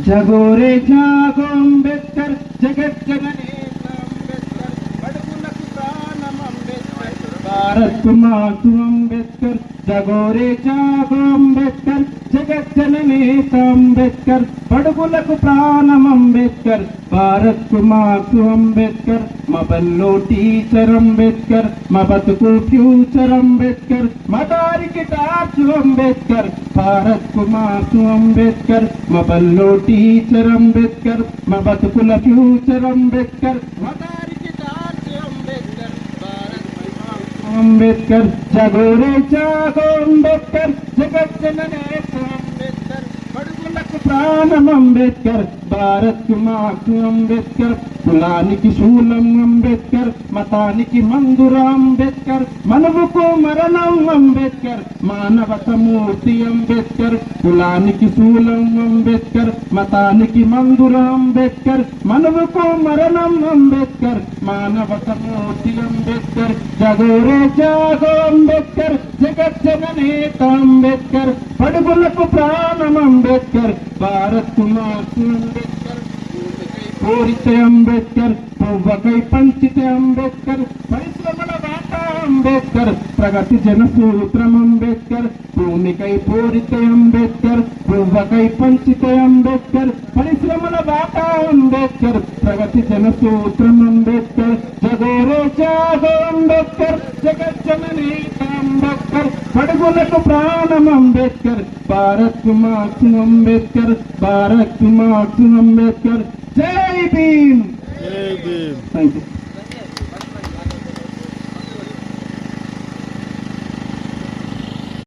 జగోరే జాగో అంబేద్కర్ జగజ్జననేత అంబేద్కర్ బడుగులకు ప్రాణం అంబేద్కర్ భారత్ మాకు అంబేద్కర్ జగోరే జాగో అంబేద్కర్ జగజ్జననేత అంబేద్కర్ బడుగులకు ప్రాణం అంబేద్కర్ భారత్ మాకు అంబేద్కర్ మా బల్లో టీచర్ అంబేద్కర్ మా బతుకు ఫ్యూచర్ అంబేద్కర్ మా దారికి టార్చ్ అంబేద్కర్ భారత్ మాకు అంబేద్కర్ మా బల్లో టీచర్ అంబేద్కర్ మా బతుకుల ఫ్యూచర్ అంబేద్కర్ మా దారికి టార్చ్ అంబేద్కర్ భారత్ మాకు అంబేద్కర్ జగోరే జాగో అంబేద్కర్ జగజ్జననేత అంబేద్కర్ బడుగులకు ప్రాణం అంబేద్కర్ భారత్ మాకు అంబేద్కర్ కులానికి శూలం అంబేద్కర్ మతానికి మందుర అంబేద్కర్ మనువుకు మరణం అంబేద్కర్ మానవత మూర్తి అంబేద్కర్ కులానికి శూలం అంబేద్కర్ మతానికి మందుర అంబేద్కర్ మనువుకు మరణం అంబేద్కర్ మానవత మూర్తి అంబేద్కర్ జగోరే జాగో అంబేద్కర్ జగజ్జననేత అంబేద్కర్ బడుగులకు ప్రాణం అంబేద్కర్ భారత్ మాకు అంబేద్కర్ కోరితే అంబేద్కర్ పువ్వకై పంచితే అంబేద్కర్ పరిశ్రమల బాట అంబేద్కర్ ప్రగతి జనసూత్రం అంబేద్కర్ భూమికై పోరితే అంబేద్కర్ పువ్వకై పంచితే అంబేద్కర్ పరిశ్రమల బాట అంబేద్కర్ ప్రగతి జనసూత్రం అంబేద్కర్ జగోరే జాగో అంబేద్కర్ జగజ్జననేత అంబేద్కర్ బడుగులకు ప్రాణం అంబేద్కర్ భారత్ మాకు అంబేద్కర్ భారత్ మాకు అంబేద్కర్ జై భీమ్. జై భీమ్. Thank you.